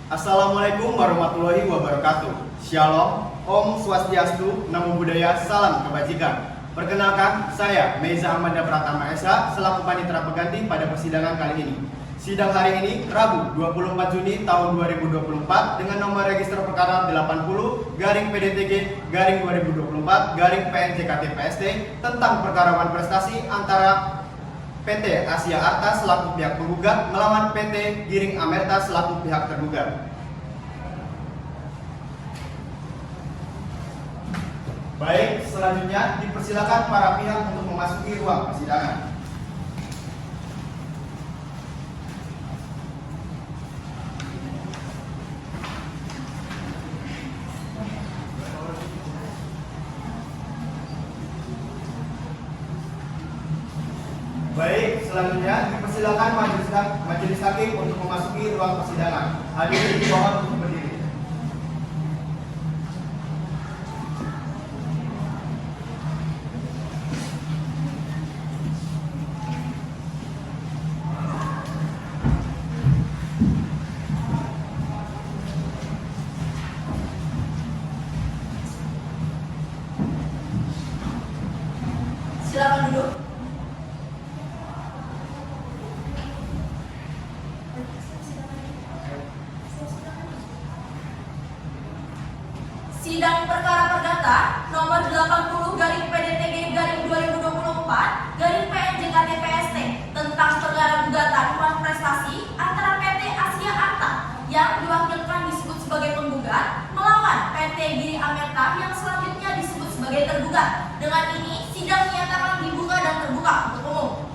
Assalamualaikum warahmatullahi wabarakatuh. Shalom, Om Swastiastu, Namo Buddhaya, Salam Kebajikan. Perkenalkan, saya Meiza Amanda Pratama Esa selaku panitera pengganti pada persidangan kali ini. Sidang hari ini Rabu 24 Juni tahun 2024 dengan nomor register perkara 80-PDTG-2024-PNJKT-PST tentang perkara prestasi antara PT Asia Arta selaku pihak penggugat melawan PT Giring Amerta selaku pihak tergugat. Baik, selanjutnya dipersilakan para pihak untuk memasuki ruang persidangan. Baik, selanjutnya dipersilakan majelis hakim untuk memasuki ruang persidangan. Hadirin dimohon untuk berdiri. Silakan duduk. Sidang perkara perdata nomor 80-PDTG-2024-PNJKT-PST tentang perkara gugatan uang prestasi antara PT Asia Arta yang diwakilkan disebut sebagai penggugat melawan PT Giring Amerta yang selanjutnya disebut sebagai tergugat. Dengan ini sidang dinyatakan dibuka dan terbuka untuk umum.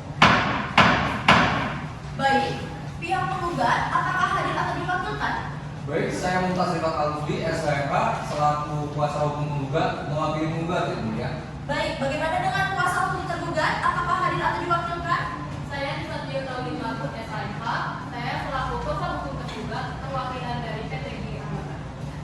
Baik, pihak penggugat apakah hadir atau diwakilkan? Baik, saya Mumtaz Rifat Al-Fudi, SHMK, selaku kuasa hukum penggugat, mewakili penggugat, ya mulia. Baik, bagaimana dengan kuasa hukum tergugat? Apakah hadir atau diwakilkan? Saya Nisatrio Tauli Mahfud SHMK. Saya selaku kuasa hukum tergugat perwakilan dari PT Giring Amerta.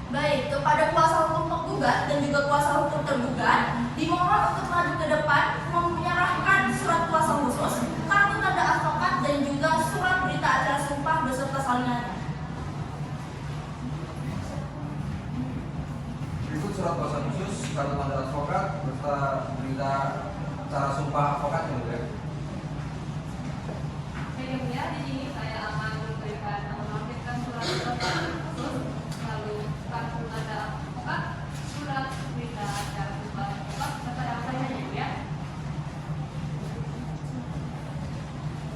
Baik, kepada kuasa hukum penggugat dan juga kuasa hukum tergugat dimohon untuk maju ke depan menyerahkan surat kuasa khusus, kartu tanda advokat dan juga surat berita acara sumpah beserta salinannya. Berikut surat kuasa khusus, kartu tanda advokat, beserta berita acara sumpah advokat, ya mulia. Yang mulia, di sini saya akan memberikan atau melampirkan surat kuasa khusus, lalu kartu tanda advokat, surat berita acara sumpah advokat, serta yang lainnya, ya.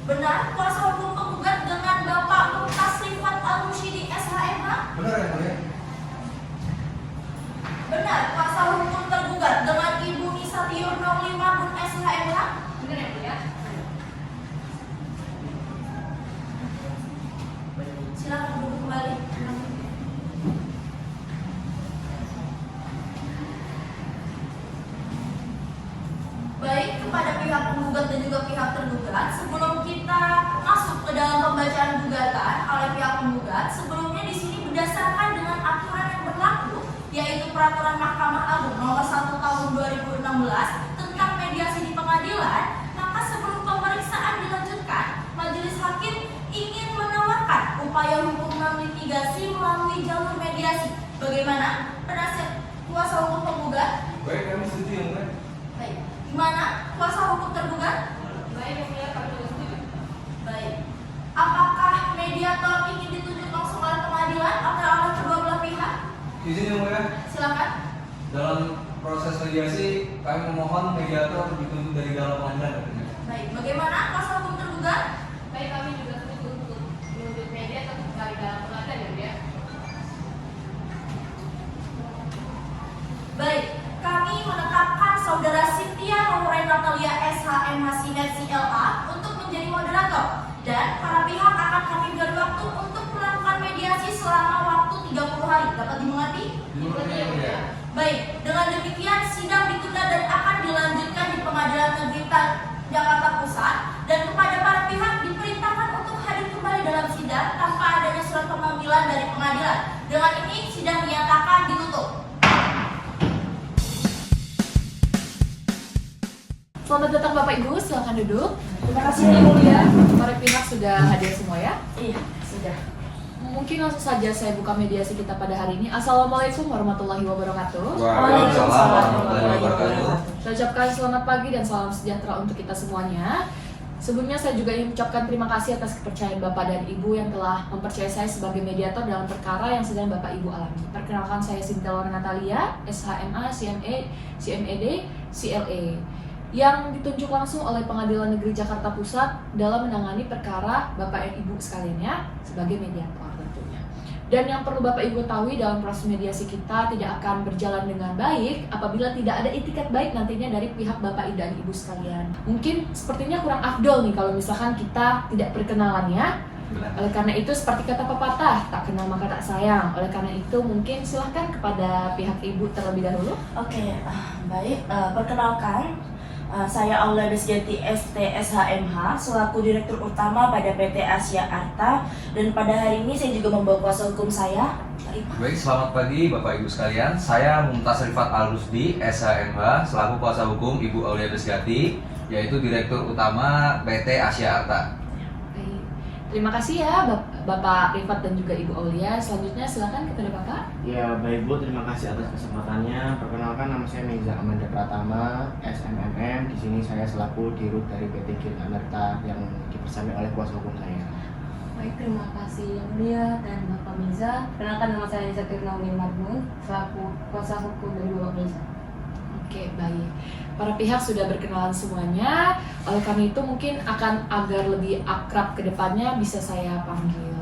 Benar, kuasa hukum penggugat dengan Bapak Mumtaz Rifat Al-Musyidi SHMH? Benar, ya mulia. Benar, kuasa hukum tergugat dengan Ibu Nisatrio Tauli Mahfud SHMH? Benar ya, Bu ya? Silakan duduk kembali. Baik, kepada pihak penggugat dan juga pihak tergugat, sebelum kita masuk ke dalam pembacaan gugatan oleh pihak penggugat, sebelumnya di sini berdasarkan dengan aturan yang berlaku, yaitu Peraturan Mahkamah Agung Nomor 1 Tahun 2016 tentang mediasi di pengadilan, maka sebelum pemeriksaan dilanjutkan, majelis hakim ingin menawarkan upaya hukum non-litigasi melalui jalur mediasi. Bagaimana penasihat kuasa hukum penggugat? Baik, kami setuju, ya mulia. Baik. Gimana kuasa hukum tergugat? Baik, yang mulia, kami juga setuju. Baik. Apakah mediator ingin ditunjuk langsung oleh pengadilan atau oleh kedua belah pihak? Izin, ya mulia. Silakan. Dalam proses mediasi, kami memohon mediator ditunjuk dari dalam pengadilan, ya mulia. Baik. Bagaimana kuasa hukum tergugat? Baik, kami juga setuju untuk menunjuk media dari dalam pengadilan, ya, Bu ya. Baik. Kami menetapkan Saudara Cynthia Noren Natalia SHMH Sinet CLA untuk menjadi moderator, dan para pihak akan kami beri waktu untuk melakukan mediasi selama waktu 30 hari. Dapat dimengerti? Dimengerti, ya mulia. Baik, dengan demikian sidang ditunda dan akan dilanjutkan di Pengadilan Negeri Jakarta Pusat, dan kepada para pihak diperintahkan untuk hadir kembali dalam sidang tanpa adanya surat pemanggilan dari pengadilan. Dengan ini sidang dinyatakan ditutup. Selamat datang Bapak Ibu, silakan duduk. Terima kasih Yang Mulia. Para pihak sudah hadir semua ya? Iya, sudah. Mungkin langsung saja saya buka mediasi kita pada hari ini. Assalamualaikum warahmatullahi wabarakatuh. Waalaikumsalam warahmatullahi wabarakatuh. Saya ucapkan selamat pagi dan salam sejahtera untuk kita semuanya. Sebelumnya saya juga ingin mengucapkan terima kasih atas kepercayaan Bapak dan Ibu yang telah mempercayai saya sebagai mediator dalam perkara yang sedang Bapak Ibu alami. Perkenalkan, saya Sinta Laura Natalia, SHMA, CMA, CMED, CLA, yang ditunjuk langsung oleh Pengadilan Negeri Jakarta Pusat dalam menangani perkara Bapak dan Ibu sekalian ya, sebagai mediator tentunya. Dan yang perlu Bapak Ibu ketahui, dalam proses mediasi kita tidak akan berjalan dengan baik apabila tidak ada itikat baik nantinya dari pihak Bapak dan Ibu sekalian. Mungkin sepertinya kurang afdol nih kalau misalkan kita tidak perkenalan ya. Oleh karena itu, seperti kata pepatah, tak kenal maka tak sayang. Oleh karena itu, mungkin silahkan kepada pihak Ibu terlebih dahulu. Oke, baik. Perkenalkan, saya Aulia Desjati ST SHMH selaku Direktur Utama pada PT Asia Arta, dan pada hari ini saya juga membawa kuasa hukum saya. Mari, Pak. Baik, selamat pagi Bapak Ibu sekalian. Saya Mumtaz Rifat Al-Rusdi, SHMH, selaku kuasa hukum Ibu Aulia Desjati, yaitu Direktur Utama PT Asia Arta. Baik. Terima kasih ya Bapak Rifat dan juga Ibu Aulia. Selanjutnya silakan kepada Bapak. Ya, baik Bu, terima kasih atas kesempatannya. Perkenalkan, nama saya Meiza Amanda Pratama, SMMM. Di sini saya selaku dirut dari PT Gil Amerta yang dipersami oleh kuasa hukum saya. Baik, terima kasih Yang Mulia dan Bapak Miza. Perkenalkan, nama saya Zatir Naomi Marbun, selaku kuasa hukum dari Bapak Miza. Oke, baik. Para pihak sudah berkenalan semuanya. Oleh karena itu, mungkin akan agar lebih akrab ke depannya bisa saya panggil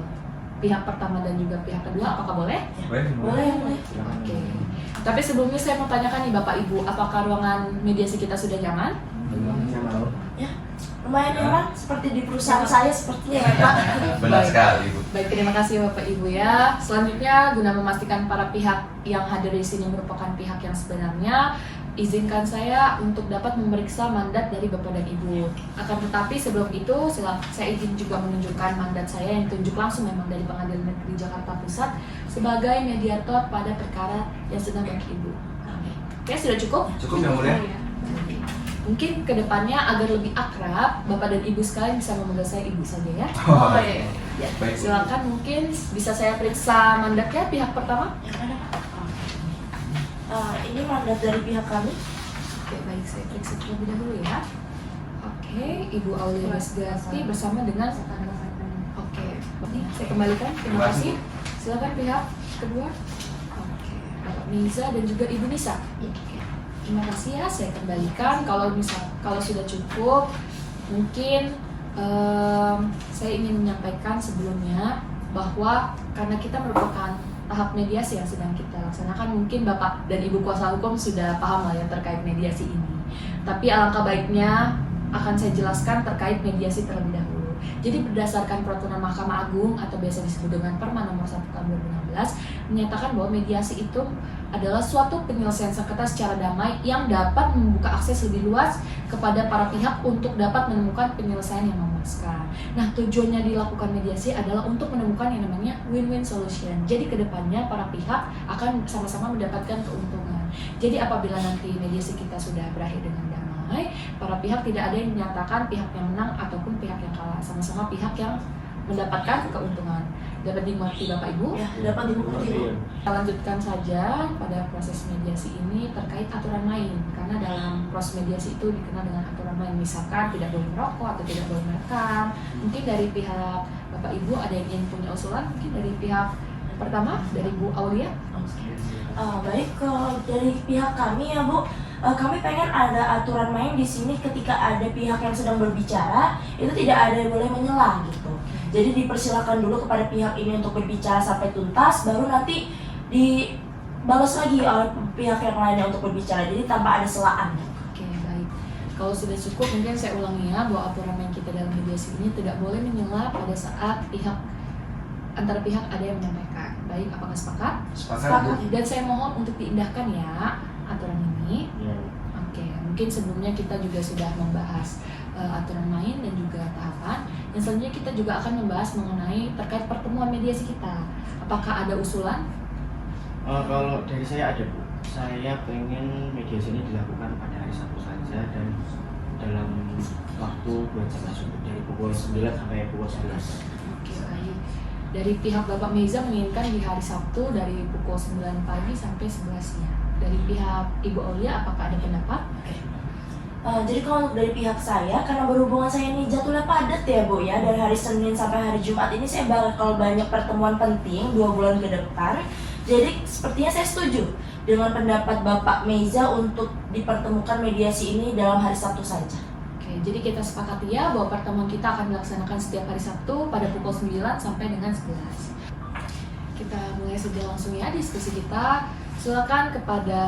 pihak pertama dan juga pihak kedua. Apakah boleh? Boleh, boleh. Silakan. Oke. Tapi sebelumnya saya mau tanyakan nih Bapak Ibu, apakah ruangan mediasi kita sudah nyaman? Saya mau. Lumayan nyaman, seperti di perusahaan saya sepertinya ya, Pak. Benar sekali Bu. Baik, terima kasih Bapak Ibu ya. Selanjutnya, guna memastikan para pihak yang hadir di sini merupakan pihak yang sebenarnya, izinkan saya untuk dapat memeriksa mandat dari Bapak dan Ibu. Akan tetapi sebelum itu, saya izin juga menunjukkan mandat saya yang ditunjuk langsung memang dari Pengadilan Negeri Jakarta Pusat sebagai mediator pada perkara yang sedang Bapak Ibu. Oke, sudah cukup? Cukup Yang Mulia? Mungkin kedepannya agar lebih akrab, Bapak dan Ibu sekalian bisa memanggil saya Ibu saja ya. Oh, iya. Ya, baik, Bu. silakan mungkin bisa saya periksa mandatnya pihak pertama. Yang mana, Pak? Ini mandat dari pihak kami. Oke, baik, saya periksa terlebih dahulu ya. Oke, Ibu Aulia Desjati bersama dengan Oke, ini saya kembalikan. Terima kasih. Silakan pihak kedua. Oke, Bapak Miza dan juga Ibu Nisa. Oke, terima kasih ya. Saya kembalikan. Kalau sudah cukup, mungkin saya ingin menyampaikan sebelumnya bahwa karena kita merupakan tahap mediasi yang sedang kita laksanakan, mungkin Bapak dan Ibu kuasa hukum sudah paham lah ya terkait mediasi ini. Tapi alangkah baiknya akan saya jelaskan terkait mediasi terlebih dahulu. Jadi berdasarkan peraturan Mahkamah Agung atau biasa disebut dengan Perma nomor 1 tahun 2016 menyatakan bahwa mediasi itu adalah suatu penyelesaian sengketa secara damai yang dapat membuka akses lebih luas kepada para pihak untuk dapat menemukan penyelesaian yang memuaskan. Nah, tujuannya dilakukan mediasi adalah untuk menemukan yang namanya win-win solution. Jadi kedepannya para pihak akan sama-sama mendapatkan keuntungan. Jadi apabila nanti mediasi kita sudah berakhir dengan damai, para pihak tidak ada yang menyatakan pihak yang menang ataupun pihak yang kalah, sama-sama pihak yang mendapatkan keuntungan. Dapat dimengerti Bapak Ibu? Ya, dapat dimengerti, Bu. Kita lanjutkan saja pada proses mediasi ini terkait aturan main, karena dalam proses mediasi itu dikenal dengan aturan main, misalkan tidak boleh merokok atau tidak boleh merekam. Mungkin dari pihak Bapak Ibu ada yang ingin punya usulan, mungkin dari pihak pertama dari Bu Aulia. Baik, kalau dari pihak kami ya Bu, kami pengen ada aturan main di sini ketika ada pihak yang sedang berbicara, itu tidak ada yang boleh menyela gitu. Jadi dipersilakan dulu kepada pihak ini untuk berbicara sampai tuntas, baru nanti dibalas lagi oleh pihak yang lainnya untuk berbicara. Jadi tanpa ada selaan. Oke, baik. Kalau sudah cukup, mungkin saya ulangi ya bahwa aturan main kita dalam mediasi ini tidak boleh menyela pada saat antara pihak ada yang menyampaikan. Baik, apakah sepakat? Sepakat Bu. Dan saya mohon untuk diindahkan ya aturan ini. Ya. Oke, mungkin sebelumnya kita juga sudah membahas aturan main dan juga tahapan. Yang selanjutnya kita juga akan membahas mengenai terkait pertemuan mediasi kita. Apakah ada usulan? Kalau dari saya ada Bu. Saya pengen mediasi ini dilakukan pada hari Sabtu saja dan dalam waktu 2 jam dari pukul 9 sampai pukul 11. Oke, baik. Dari pihak Bapak Meza menginginkan di hari Sabtu dari pukul 9 pagi sampai 11 siang. Dari pihak Ibu Aulia, apakah ada pendapat? Jadi kalau dari pihak saya, karena berhubungan saya ini jadwalnya padat ya Bu ya, dari hari Senin sampai hari Jumat ini saya bakal banyak pertemuan penting 2 bulan ke depan. Jadi sepertinya saya setuju dengan pendapat Bapak Meza untuk dipertemukan mediasi ini dalam hari Sabtu saja. Oke, jadi kita sepakati ya bahwa pertemuan kita akan dilaksanakan setiap hari Sabtu pada pukul 9 sampai dengan 11. Kita mulai saja langsung ya diskusi kita. Silakan kepada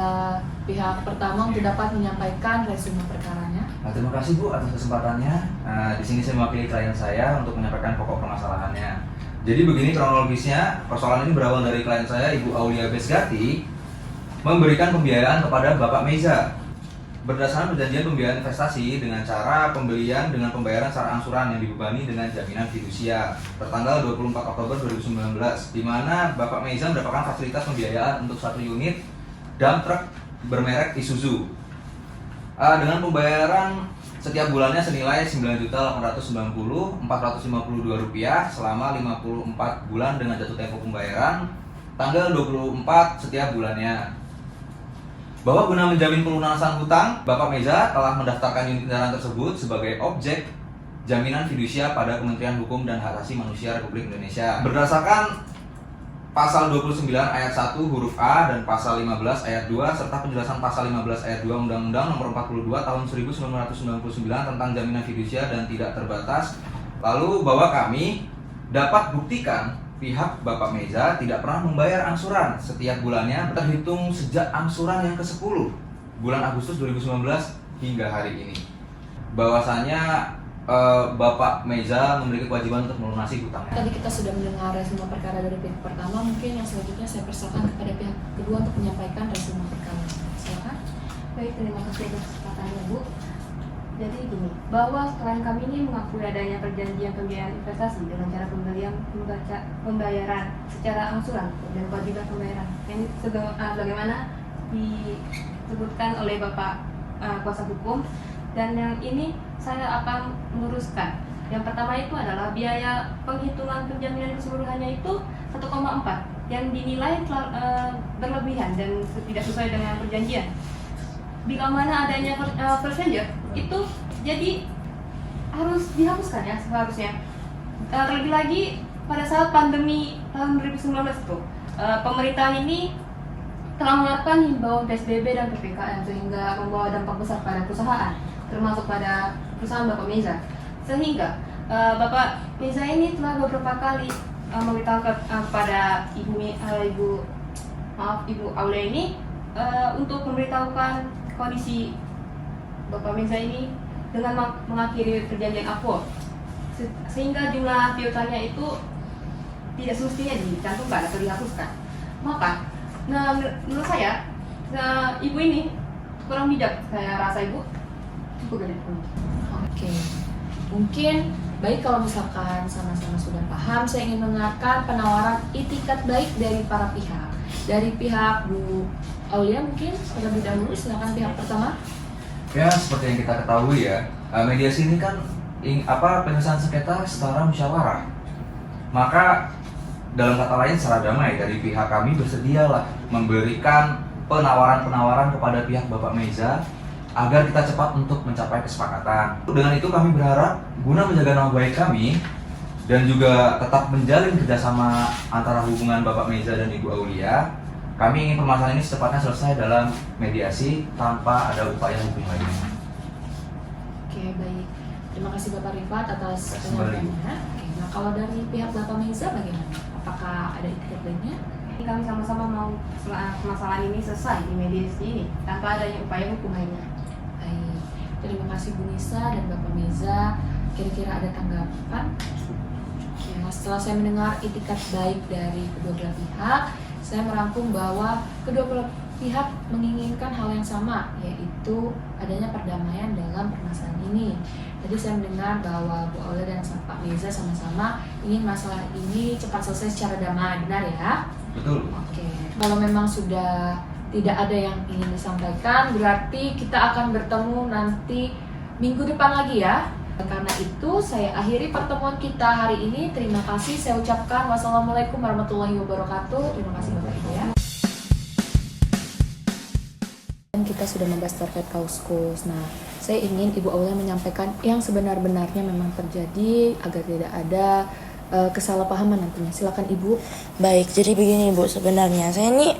pihak pertama untuk dapat menyampaikan resume perkaranya. Terima kasih Bu atas kesempatannya. Di sini saya mewakili klien saya untuk menyampaikan pokok permasalahannya. Jadi begini kronologisnya, persoalan ini berawal dari klien saya Ibu Aulia Besgati memberikan pembiayaan kepada Bapak Meza berdasarkan perjanjian pembiayaan investasi dengan cara pembelian dengan pembayaran secara angsuran yang dibebani dengan jaminan fidusia tertanggal 24 Oktober 2019, di mana Bapak Meza mendapatkan fasilitas pembiayaan untuk 1 unit dump truck bermerek Isuzu dengan pembayaran setiap bulannya senilai Rp9.890.452 selama 54 bulan dengan jatuh tempo pembayaran tanggal 24 setiap bulannya. Bahwa guna menjamin pelunasan hutang, Bapak Meza telah mendaftarkan unit kendaraan tersebut sebagai objek jaminan fidusia pada Kementerian Hukum dan Hak Asasi Manusia Republik Indonesia. Berdasarkan Pasal 29 ayat 1 huruf A dan Pasal 15 ayat 2 serta penjelasan Pasal 15 ayat 2 Undang-Undang Nomor 42 Tahun 1999 tentang jaminan fidusia dan tidak terbatas. Lalu bahwa kami dapat buktikan pihak Bapak Meza tidak pernah membayar angsuran setiap bulannya terhitung sejak angsuran yang ke-10 bulan Agustus 2019 hingga hari ini. Bahwasanya Bapak Meza memiliki kewajiban untuk melunasi hutangnya. Tadi kita sudah mendengar resume perkara dari pihak pertama, mungkin yang selanjutnya saya persilakan kepada pihak kedua untuk menyampaikan resume perkara. Silakan. Baik, terima kasih atas kesempatannya Bu. Jadi gini, bahwa klien kami ini mengakui adanya perjanjian pembiayaan investasi dengan cara pembayaran secara angsuran dan kewajiban pembayaran. Ini sebagaimana disebutkan oleh Bapak kuasa hukum, dan yang ini saya akan meluruskan. Yang pertama itu adalah biaya penghitungan penjaminan keseluruhannya itu 1,4 yang dinilai berlebihan dan tidak sesuai dengan perjanjian. Bila mana adanya persenjer itu jadi harus dihapuskan ya seharusnya. Terlebih lagi pada saat pandemi tahun 2019 itu pemerintah ini telah menerapkan himbauan PSBB dan PPKM sehingga membawa dampak besar pada perusahaan, termasuk pada perusahaan Bapak Meza. Sehingga Bapak Meza ini telah beberapa kali memberitahukan kepada Ibu Aulia ini untuk memberitahukan kondisi Bapak Meza ini dengan mengakhiri perjanjian Upwork, sehingga jumlah piutangnya itu tidak semestinya dicantumkan atau dihapuskan. Maka, menurut saya, Ibu ini kurang bijak. Saya rasa Ibu cukup gede. Oke, mungkin baik kalau misalkan sama-sama sudah paham, saya ingin mendengarkan penawaran itikat baik dari para pihak. Dari pihak Bu Aulia mungkin terlebih dahulu, silakan pihak pertama. Ya, seperti yang kita ketahui ya, mediasi ini kan penyelesaian sengketa setara musyawarah. Maka dalam kata lain secara damai dari pihak kami bersedialah memberikan penawaran-penawaran kepada pihak Bapak Meza agar kita cepat untuk mencapai kesepakatan. Dengan itu kami berharap guna menjaga nama baik kami dan juga tetap menjalin kerjasama antara hubungan Bapak Meza dan Ibu Aulia, kami ingin permasalahan ini secepatnya selesai dalam mediasi tanpa ada upaya hukum lainnya. Oke, baik. Terima kasih Bapak Rifat atas Terima kasih. penyampaiannya. Oke, nah kalau dari pihak Bapak Meza bagaimana? Apakah ada itikat baiknya? Kami sama-sama mau permasalahan ini selesai di mediasi ini tanpa adanya upaya hukum lainnya. Baik. Terima kasih Bu Nisa dan Bapak Meza. Kira-kira ada tanggapan? Oke, nah setelah saya mendengar itikat baik dari kedua belah pihak, saya merangkum bahwa kedua belah pihak menginginkan hal yang sama, yaitu adanya perdamaian dalam permasalahan ini. Tadi saya mendengar bahwa Bu Aulia dan Pak Meza sama-sama ingin masalah ini cepat selesai secara damai, benar ya? Betul. Oke, kalau memang sudah tidak ada yang ingin disampaikan, berarti kita akan bertemu nanti minggu depan lagi ya. Karena itu saya akhiri pertemuan kita hari ini. Terima kasih saya ucapkan wassalamualaikum warahmatullahi wabarakatuh. Terima kasih Bapak Ibu ya. Dan kita sudah membahas terkait kauskus. Nah, saya ingin Ibu Aulia menyampaikan yang sebenar-benarnya memang terjadi agar tidak ada kesalahpahaman nantinya. Silakan Ibu. Baik, jadi begini Bu, sebenarnya saya ini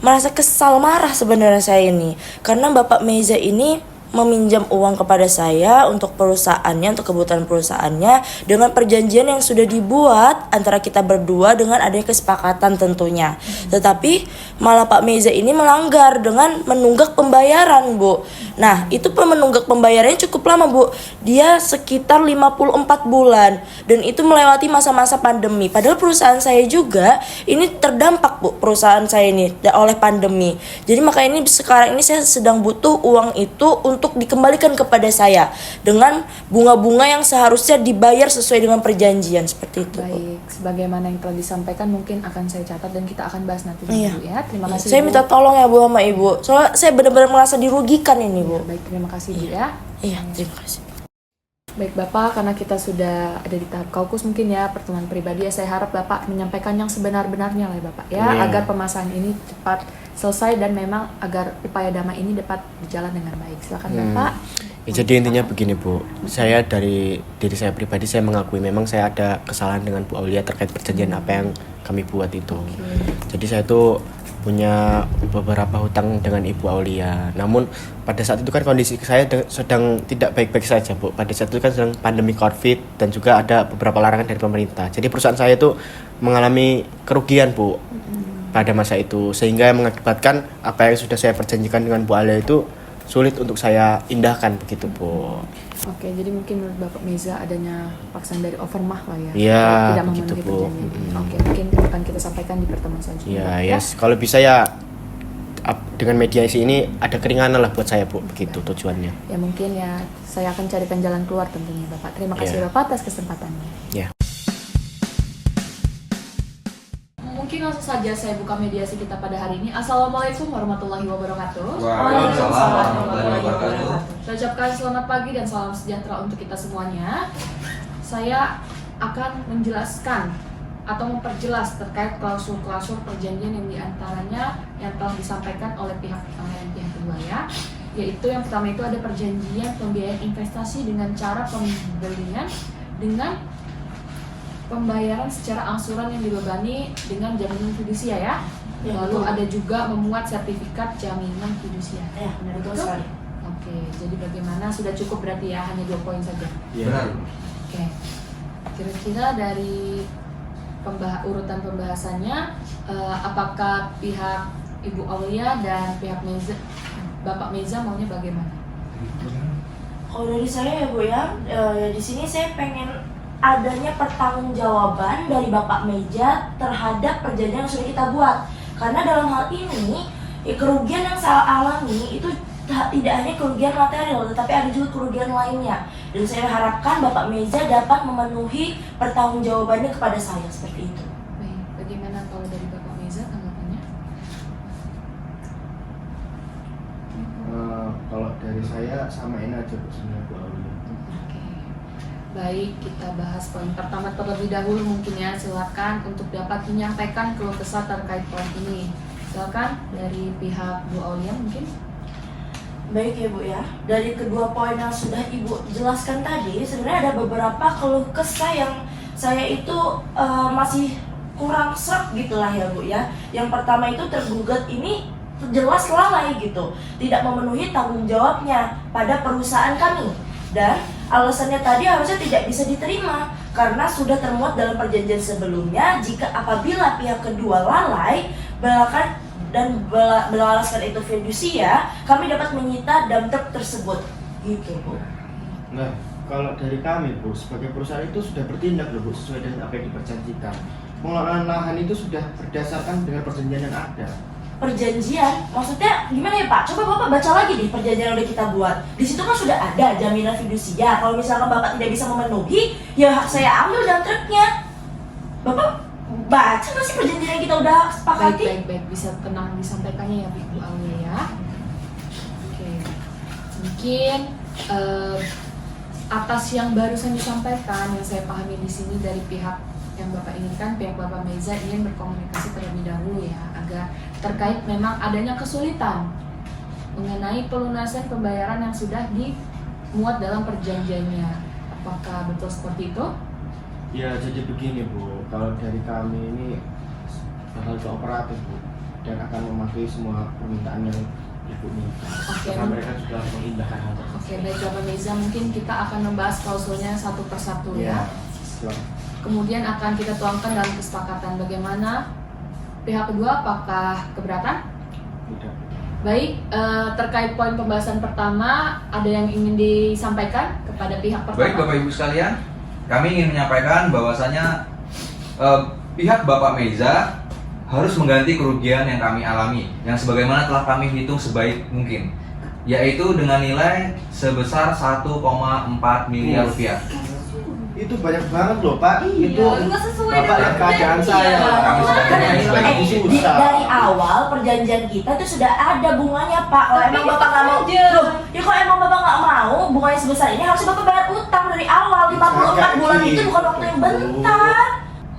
merasa kesal, marah sebenarnya saya ini. Karena Bapak Meza ini meminjam uang kepada saya untuk perusahaannya, untuk kebutuhan perusahaannya dengan perjanjian yang sudah dibuat antara kita berdua dengan adanya kesepakatan tentunya. Tetapi malah Pak Meza ini melanggar dengan menunggak pembayaran, Bu. Nah, itu menunggak pembayarannya cukup lama, Bu. Dia sekitar 54 bulan dan itu melewati masa-masa pandemi. Padahal perusahaan saya juga ini terdampak, Bu, perusahaan saya ini oleh pandemi. Jadi makanya ini sekarang ini saya sedang butuh uang itu untuk dikembalikan kepada saya dengan bunga-bunga yang seharusnya dibayar sesuai dengan perjanjian seperti itu. Baik, sebagaimana yang telah disampaikan mungkin akan saya catat dan kita akan bahas nanti Iya. Ibu ya. Terima kasih. Saya Ibu. minta tolong ya Bu sama Ibu. Soalnya saya benar-benar merasa dirugikan ini, Bu. Baik, terima kasih Bu ya. Iya, terima kasih. Baik Bapak, karena kita sudah ada di tahap kaukus mungkin ya pertemuan pribadi ya, saya harap Bapak menyampaikan yang sebenar-benarnya lah ya Bapak ya, Iya. agar pemasangan ini cepat selesai dan memang agar upaya damai ini dapat berjalan dengan baik. Silakan Bapak. Ya, jadi intinya begini Bu, saya dari diri saya pribadi saya mengakui memang saya ada kesalahan dengan Bu Aulia terkait perjanjian apa yang kami buat itu. Jadi saya tuh punya beberapa hutang dengan Ibu Aulia. Namun pada saat itu kan kondisi saya sedang tidak baik-baik saja, Bu. Pada saat itu kan sedang pandemi Covid dan juga ada beberapa larangan dari pemerintah. Jadi perusahaan saya itu mengalami kerugian, Bu. Pada masa itu sehingga mengakibatkan apa yang sudah saya perjanjikan dengan Bu Aulia itu sulit untuk saya indahkan begitu, Bu. Oke, jadi mungkin menurut Bapak Meza adanya paksaan dari overmah lah ya. Iya, Tidak begitu, memenuhi Bu. perjanjian. Oke, mungkin akan kita sampaikan di pertemuan selanjutnya. Ya, Bapak, yes. Kalau bisa ya dengan mediasi ini ada keringanan lah buat saya, Bu. Begitu tujuannya. Ya mungkin ya saya akan carikan jalan keluar tentunya Bapak. Terima kasih Iya. Bapak atas kesempatannya. Ya. Mungkin langsung saja saya buka mediasi kita pada hari ini. Assalamualaikum warahmatullahi wabarakatuh. Waalaikumsalam warahmatullahi wabarakatuh. Saya ucapkan selamat pagi dan salam sejahtera untuk kita semuanya. Saya akan menjelaskan atau memperjelas terkait klausul-klausul perjanjian yang diantaranya yang telah disampaikan oleh pihak pertama dan pihak kedua ya. Yaitu yang pertama itu ada perjanjian pembiayaan investasi dengan cara pembelian dengan pembayaran secara angsuran yang dibebani dengan jaminan fidusia ya. Lalu ada juga memuat sertifikat jaminan fidusia. Ya, benar Betul sekali. Oke, jadi bagaimana? Sudah cukup berarti ya, hanya 2 poin saja. Benar. Oke. Kira-kira dari urutan pembahasannya, apakah pihak Ibu Aulia dan pihak Bapak Meza maunya bagaimana? Kalau dari saya ya Bu ya, di sini saya pengen adanya pertanggungjawaban dari Bapak Meza terhadap perjanjian yang sudah kita buat. Karena dalam hal ini, kerugian yang saya alami itu tidak hanya kerugian material, tetapi ada juga kerugian lainnya. Dan saya harapkan Bapak Meza dapat memenuhi pertanggungjawabannya kepada saya seperti itu. Baik, bagaimana kalau dari Bapak Meza tanggapannya? Kalau dari saya samain aja Bu sebenarnya Bu Aulia. Oke. Baik, kita bahas poin pertama terlebih dahulu mungkin ya. Silakan untuk dapat menyampaikan keluh kesah terkait poin ini. Silakan dari pihak Bu Aulia mungkin. Baik ya Bu ya, dari kedua poin yang sudah Ibu jelaskan tadi, sebenarnya ada beberapa keluh kesah yang saya itu masih kurang serap gitulah ya Bu ya. Yang pertama itu tergugat ini jelas lalai gitu, tidak memenuhi tanggung jawabnya pada perusahaan kami. Dan alasannya tadi harusnya tidak bisa diterima karena sudah termuat dalam perjanjian sebelumnya jika apabila pihak kedua lalai beralaskan itu fidusia, kami dapat menyita dump truck tersebut. Gitu Bu. Nah, kalau dari kami Bu, sebagai perusahaan itu sudah bertindak loh Bu sesuai dengan apa yang diperjanjikan. Pengelolaan lahan itu sudah berdasarkan dengan perjanjian yang ada. Perjanjian, maksudnya gimana ya Pak? Coba Bapak baca lagi deh perjanjian yang udah kita buat. Di situ kan sudah ada jaminan fidusia. Kalau misalkan Bapak tidak bisa memenuhi, ya saya ambil dump trucknya. Bapak baca nggak sih perjanjian yang kita udah sepakati? Baik, bisa tenang disampaikannya ya Ibu Aulia ya. Oke, mungkin atas yang barusan disampaikan, yang saya pahami di sini dari pihak yang Bapak inginkan, pihak Bapak Meza ingin berkomunikasi terlebih dahulu ya, agar terkait memang adanya kesulitan mengenai pelunasan pembayaran yang sudah dimuat dalam perjanjiannya. Apakah betul seperti itu? Ya, jadi begini Bu, kalau dari kami ini bakal kooperatif Bu, dan akan mematuhi semua permintaan yang Ibu minta. Oke. Karena mereka juga mengindahkan hal tersebut. Oke, baik Bapak Meza, mungkin kita akan membahas klausulnya satu persatu ya. Silakan. Kemudian akan kita tuangkan dalam kesepakatan bagaimana pihak kedua apakah keberatan? Tidak. Baik, terkait poin pembahasan pertama, ada yang ingin disampaikan kepada pihak pertama? Baik Bapak Ibu sekalian, kami ingin menyampaikan bahwasanya pihak Bapak Meza harus mengganti kerugian yang kami alami, yang sebagaimana telah kami hitung sebaik mungkin, yaitu dengan nilai sebesar 1,4 miliar rupiah. Itu banyak banget loh Pak. Iya, Itu nggak sesuai Bapak dengan lihat keadaan perjanjian. saya. Kami sedang Kan menangis ini lagi. lagi susah. Dari awal perjanjian kita itu sudah ada bunganya Pak. Kalau Tapi emang itu Bapak nggak mau, aja. loh, ya kalau emang Bapak nggak mau bunganya sebesar ini harus Bapak bayar utang dari awal. 54 bulan itu bukan waktu yang bentar.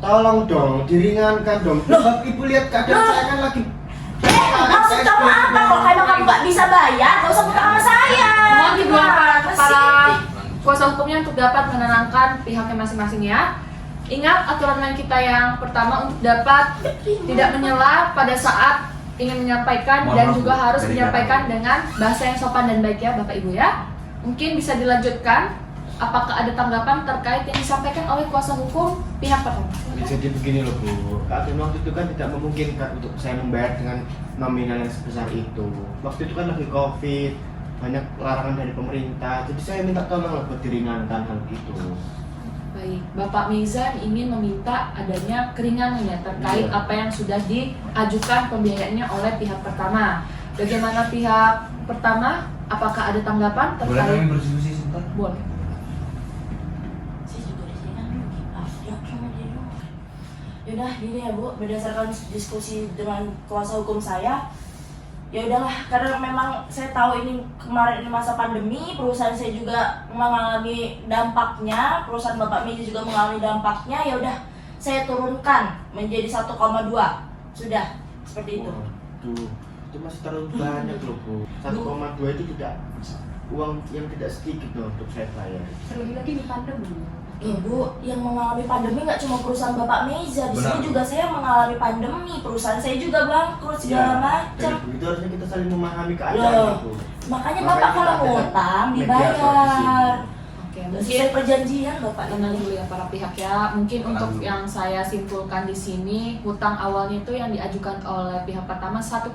Tolong dong, diringankan dong. Sebab Ibu lihat keadaan saya kan lagi. Maksud kamu apa? Kalau emang kamu nggak bisa bayar, nggak usah utang sama saya. Mohon kedua para Gimana sih? kuasa hukumnya untuk dapat menenangkan pihaknya masing-masing ya. Ingat aturan main kita yang pertama untuk dapat tidak menyela pada saat ingin menyampaikan Mohon dan maaf, juga Bu. harus Dari menyampaikan kata. dengan bahasa yang sopan dan baik ya Bapak Ibu ya. Mungkin bisa dilanjutkan. Apakah ada tanggapan terkait yang disampaikan oleh kuasa hukum pihak pertama? Jadi begini loh Bu, keadaan waktu itu kan tidak memungkinkan untuk saya membayar dengan nominal yang sebesar itu. Waktu itu kan lagi COVID, banyak larangan dari pemerintah. Jadi saya minta tolong lah buat diringankan hal itu. Baik, Bapak Mizan ingin meminta adanya keringanan ya terkait Iya. apa yang sudah diajukan pembiayaannya oleh pihak pertama. Bagaimana pihak pertama? Apakah ada tanggapan Boleh kami terkait? berdiskusi sebentar? Boleh. Saya juga di sini kan rugi. Ya, sama dia dulu. Yaudah gini ya Bu, berdasarkan diskusi dengan kuasa hukum saya, ya udahlah, karena memang saya tahu ini kemarin ini masa pandemi, perusahaan saya juga mengalami dampaknya, perusahaan Bapak Miji juga mengalami dampaknya, ya udah saya turunkan menjadi 1,2. Sudah, seperti itu. Waduh, itu masih terlalu banyak loh Bu. 1,2 itu tidak uang yang tidak sedikit loh untuk saya bayar. Terlebih lagi di pandemi. Ibu, yang mengalami pandemi nggak cuma perusahaan Bapak Meza, di sini Benar. juga saya mengalami pandemi, perusahaan saya juga bangkrut segala macam. Dan itu harusnya kita saling memahami Loh, keadaan Bu. makanya Makanya Bapak kita kalau ada ngutang mediator di dibayar. sini. Oke, Dan mungkin sesuai perjanjian Bapak tenang ini. dulu ya para pihak ya. Mungkin Tenang untuk dulu. yang saya simpulkan di sini, hutang awalnya itu yang diajukan oleh pihak pertama 1,4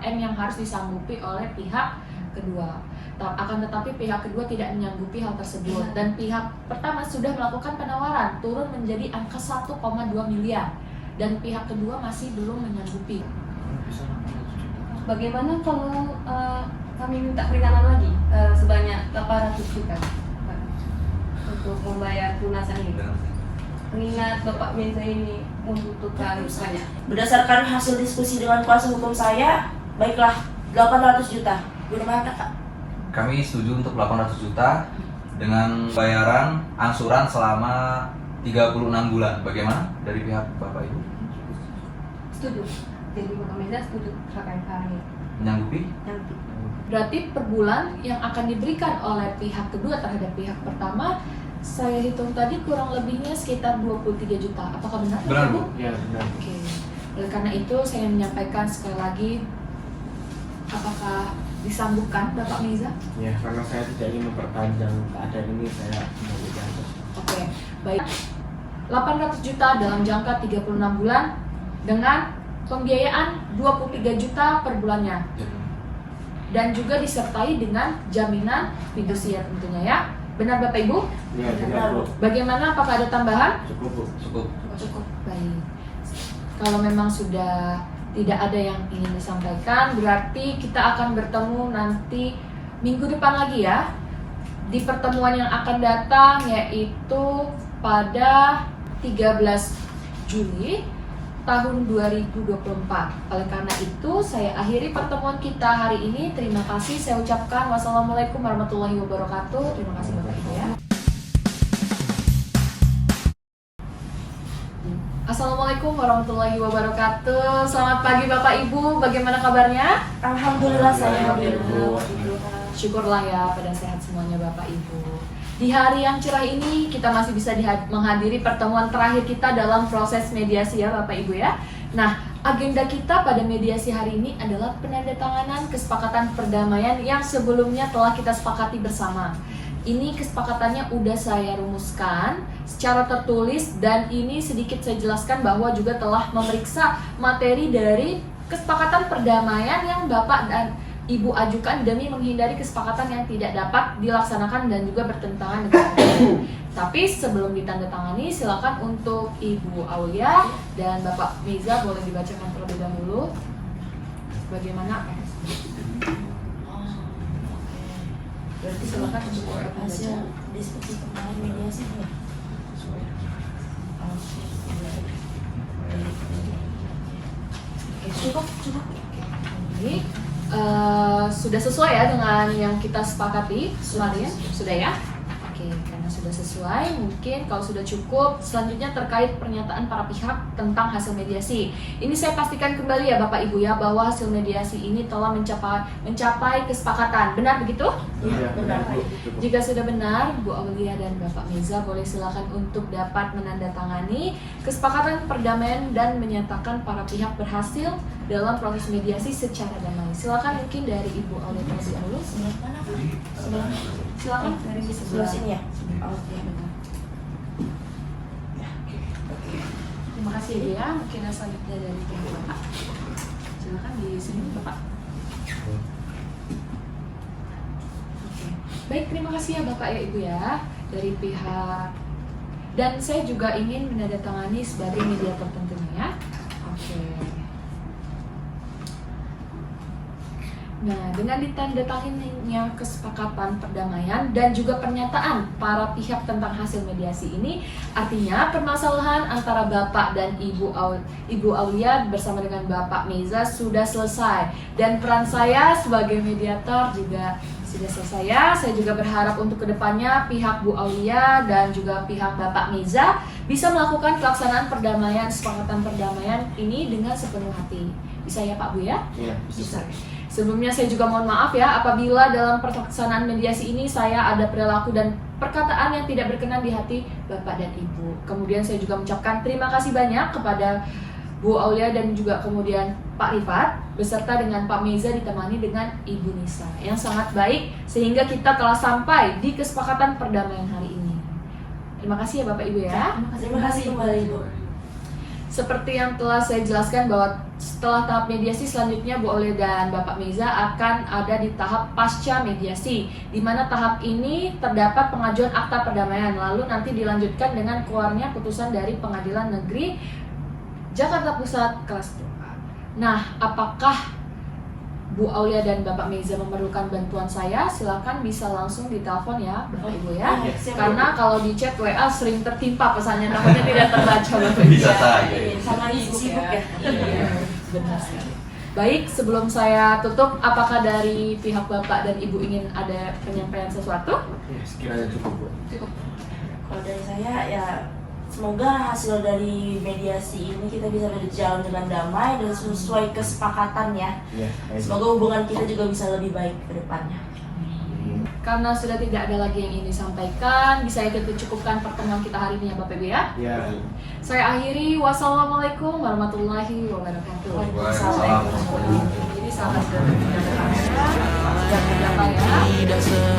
M yang harus disanggupi oleh pihak kedua. Akan tetapi pihak kedua tidak menyanggupi hal tersebut dan pihak pertama sudah melakukan penawaran turun menjadi angka 1,2 miliar dan pihak kedua masih belum menyanggupi. Bagaimana kalau kami minta keringanan lagi sebanyak 800 juta Pak, untuk membayar lunasan ini? Mengingat Bapak Meza ini membutuhkan banyak. Berdasarkan hasil diskusi dengan kuasa hukum saya, baiklah 800 juta. Gimana Kak? Kami setuju untuk 800 juta dengan bayaran angsuran selama 36 bulan. Bagaimana dari pihak Bapak Ibu? Setuju. Jadi Bapak Meza setuju terkait hal ini. Menyanggupi? Nanti. Berarti per bulan yang akan diberikan oleh pihak kedua terhadap pihak pertama, saya hitung tadi kurang lebihnya sekitar 23 juta. Apakah benar? Benar, Bapak Bu. Ibu? Ya benar. Oke. Oleh karena itu saya menyampaikan sekali lagi, apakah disambungkan Bapak Meza? Ya, karena saya tidak ingin memperpanjang keadaan ini, saya mengambil Oke, baik. 800 juta dalam jangka 36 bulan dengan pembiayaan 23 juta per bulannya. Dan juga disertai dengan jaminan fidusia tentunya ya. Benar Bapak Ibu? Ya, benar Bu. Bagaimana, apakah ada tambahan? Cukup Bu. Cukup. Cukup, baik. Kalau memang sudah tidak ada yang ingin disampaikan, berarti kita akan bertemu nanti minggu depan lagi ya, di pertemuan yang akan datang, yaitu pada 13 Juli tahun 2024. Oleh karena itu saya akhiri pertemuan kita hari ini. Terima kasih, saya ucapkan wassalamualaikum warahmatullahi wabarakatuh. Terima kasih Bapak Ibu ya. Assalamualaikum warahmatullahi wabarakatuh. Selamat pagi Bapak Ibu, bagaimana kabarnya? Alhamdulillah saya Alhamdulillah. Syukurlah ya pada sehat semuanya Bapak Ibu. Di hari yang cerah ini kita masih bisa menghadiri pertemuan terakhir kita dalam proses mediasi ya Bapak Ibu ya. Nah, agenda kita pada mediasi hari ini adalah penandatanganan kesepakatan perdamaian yang sebelumnya telah kita sepakati bersama. Ini kesepakatannya udah saya rumuskan secara tertulis dan ini sedikit saya jelaskan bahwa juga telah memeriksa materi dari kesepakatan perdamaian yang Bapak dan Ibu ajukan demi menghindari kesepakatan yang tidak dapat dilaksanakan dan juga bertentangan dengan Tapi sebelum ditandatangani silakan untuk Ibu Aulia dan Bapak Meza boleh dibacakan terlebih dahulu bagaimana berarti silakan untuk hasil diskusi kemarin mediasi ya. Cukup. Ini sudah sesuai ya dengan yang kita sepakati kemarin? Sudah ya? Oke, karena sudah sesuai, mungkin kalau sudah cukup, selanjutnya terkait pernyataan para pihak tentang hasil mediasi. Ini saya pastikan kembali ya Bapak Ibu ya, bahwa hasil mediasi ini telah mencapai kesepakatan. Benar begitu? Iya, benar. Jika sudah benar, Bu Aulia dan Bapak Meza boleh silakan untuk dapat menandatangani kesepakatan perdamaian dan menyatakan para pihak berhasil dalam proses mediasi secara damai. Silakan mungkin dari Ibu Aulia terlebih dahulu. Silakan dari Sebelah sini ya. Oke, benar. Terima kasih Ibu ya. Mungkin selanjutnya dari pihak Bapak. Silakan di sini Bapak. Oke. Baik, terima kasih ya Bapak ya Ibu ya dari pihak. Dan saya juga ingin menandatangani sebagai mediator tentunya ya. Oke. Nah, dengan ditandatanganinya kesepakatan perdamaian dan juga pernyataan para pihak tentang hasil mediasi ini, artinya permasalahan antara Bapak dan Ibu Aulia bersama dengan Bapak Meza sudah selesai dan peran saya sebagai mediator juga sudah selesai ya. Saya juga berharap untuk kedepannya pihak Bu Aulia dan juga pihak Bapak Meza bisa melakukan pelaksanaan perdamaian, kesepakatan perdamaian ini dengan sepenuh hati. Bisa ya Pak Bu ya? Iya, Bisa. Sebelumnya saya juga mohon maaf ya apabila dalam pelaksanaan mediasi ini saya ada perilaku dan perkataan yang tidak berkenan di hati Bapak dan Ibu. Kemudian saya juga mengucapkan terima kasih banyak kepada Bu Aulia dan juga kemudian Pak Rifat beserta dengan Pak Meza ditemani dengan Ibu Nisa yang sangat baik sehingga kita telah sampai di kesepakatan perdamaian hari ini. Terima kasih ya Bapak Ibu ya. Terima kasih kembali Ibu. Seperti yang telah saya jelaskan bahwa setelah tahap mediasi selanjutnya Bu Aulia dan Bapak Meza akan ada di tahap pasca mediasi, di mana tahap ini terdapat pengajuan akta perdamaian, lalu nanti dilanjutkan dengan keluarnya putusan dari Pengadilan Negeri Jakarta Pusat kelas 2. Nah, apakah Bu Aulia dan Bapak Meza memerlukan bantuan saya? Silakan bisa langsung ditelepon ya Bapak Ibu ya. Karena kalau di chat WA sering tertimpa pesannya, nampaknya tidak terbaca Bapak Ibu. Bisa saja. Sama sibuk ya. Benar sekali. Baik, sebelum saya tutup, apakah dari pihak Bapak dan Ibu ingin ada penyampaian sesuatu? Ya, sekiranya cukup, Bu. Cukup. Kalau dari saya ya semoga hasil dari mediasi ini kita bisa berjalan dengan damai dan sesuai kesepakatan ya. Iya, baik. Semoga hubungan kita juga bisa lebih baik ke depannya. Karena sudah tidak ada lagi yang ingin disampaikan, bisa kita cukupkan pertemuan kita hari ini ya Bapak Ibu ya. Iya. Saya akhiri, wassalamualaikum warahmatullahi wabarakatuh. Waalaikumsalam. Jadi sahabat dan ya.